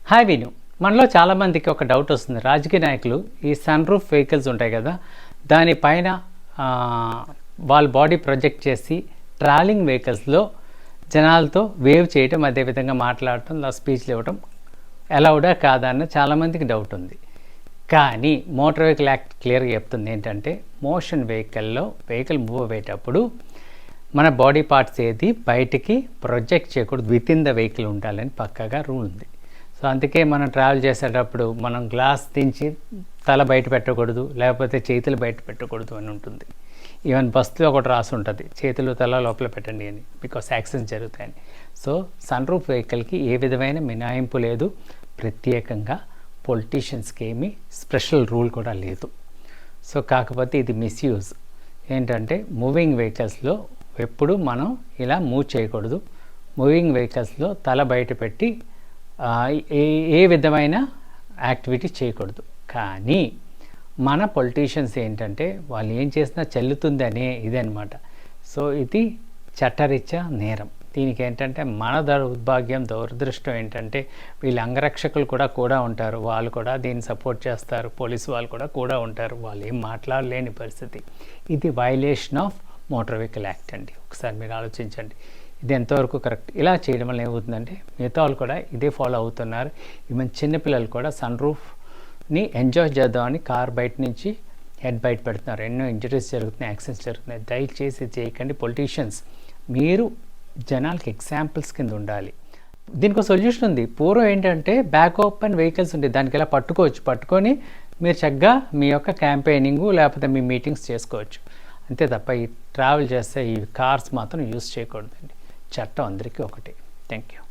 Hi విను, మనలో చాలామందికి ఒక డౌట్ వస్తుంది. రాజకీయ నాయకులు ఈ సన్ రూఫ్ వెహికల్స్ ఉంటాయి కదా, దానిపైన వాళ్ళ బాడీ ప్రొజెక్ట్ చేసి ట్రావెలింగ్ వెహికల్స్లో జనాలతో వేవ్ చేయటం, అదేవిధంగా మాట్లాడటం, స్పీచ్లు ఇవ్వటం అలౌడా కాదా అన్న చాలామందికి డౌట్ ఉంది. కానీ మోటార్ వెహికల్ యాక్ట్ క్లియర్గా చెప్తుంది ఏంటంటే, మోషన్ వెహికల్ మూవ్ అయ్యేటప్పుడు మన బాడీ పార్ట్స్ ఏది బయటికి ప్రొజెక్ట్ చేయకూడదు, విత్ ఇన్ ద వెహికల్ ఉండాలని పక్కాగా రూల్ ఉంది. సో అందుకే మనం ట్రావెల్ చేసేటప్పుడు మనం గ్లాస్ దించి తల బయట పెట్టకూడదు, లేకపోతే చేతులు బయట పెట్టకూడదు అని ఉంటుంది. ఈవెన్ బస్సులో ఒకటి రాసి ఉంటుంది, చేతులు తల లోపల పెట్టండి అని, బికాస్ యాక్సిడెంట్స్ జరుగుతాయని. సో సన్ రూఫ్ వెహికల్కి ఏ విధమైన మినహాయింపు లేదు, ప్రత్యేకంగా పొలిటీషియన్స్కి ఏమీ స్పెషల్ రూల్ కూడా లేదు. సో కాకపోతే ఇది మిస్యూజ్ ఏంటంటే, మూవింగ్ వెహికల్స్లో ఎప్పుడు మనం ఇలా మూవ్ చేయకూడదు. మూవింగ్ వెహికల్స్లో తల బయట పెట్టి ఏ విధమైన యాక్టివిటీ చేయకూడదు. కానీ మన పొలిటీషియన్స్ ఏంటంటే, వాళ్ళు ఏం చేసినా చెల్లుతుంది అనే ఇదనమాట. సో ఇది చట్టరీత్యా నేరం. దీనికి ఏంటంటే మన దురదృష్టం ఏంటంటే, వీళ్ళ అంగరక్షకులు కూడా ఉంటారు, వాళ్ళు కూడా దీన్ని సపోర్ట్ చేస్తారు, పోలీసు వాళ్ళు కూడా ఉంటారు, వాళ్ళు ఏం మాట్లాడలేని పరిస్థితి. ఇది violation of motor vehicle act అండి. ఒకసారి మీరు ఆలోచించండి, ఇది ఎంతవరకు కరెక్ట్. ఇలా చేయడం వల్ల ఏమవుతుందంటే, మిగతా వాళ్ళు కూడా ఇదే ఫాలో అవుతున్నారు. ఈవెన్ చిన్నపిల్లలు కూడా సన్ రూఫ్ని ఎంజాయ్ చేద్దామని కార్ బయట నుంచి హెడ్ బయట పెడుతున్నారు. ఎన్నో ఇంజరీస్ జరుగుతున్నాయి, యాక్సిడెంట్స్ జరుగుతున్నాయి. దయచేసి చేయకండి. పొలిటీషియన్స్ మీరు జనాలకి ఎగ్జాంపుల్స్ కింద ఉండాలి. దీనికి ఒక సొల్యూషన్ ఉంది. పూర్వం ఏంటంటే బ్యాక్ ఓపెన్ వెహికల్స్ ఉండే, దానికి ఇలా పట్టుకొని మీరు చక్కగా మీ యొక్క క్యాంపెయినింగ్ లేకపోతే మీ మీటింగ్స్ చేసుకోవచ్చు. అంతే తప్ప ఈ ట్రావెల్ చేస్తే ఈ కార్స్ మాత్రం యూజ్ చేయకూడదండి. చట్టం అందరికీ ఒకటే. Thank you.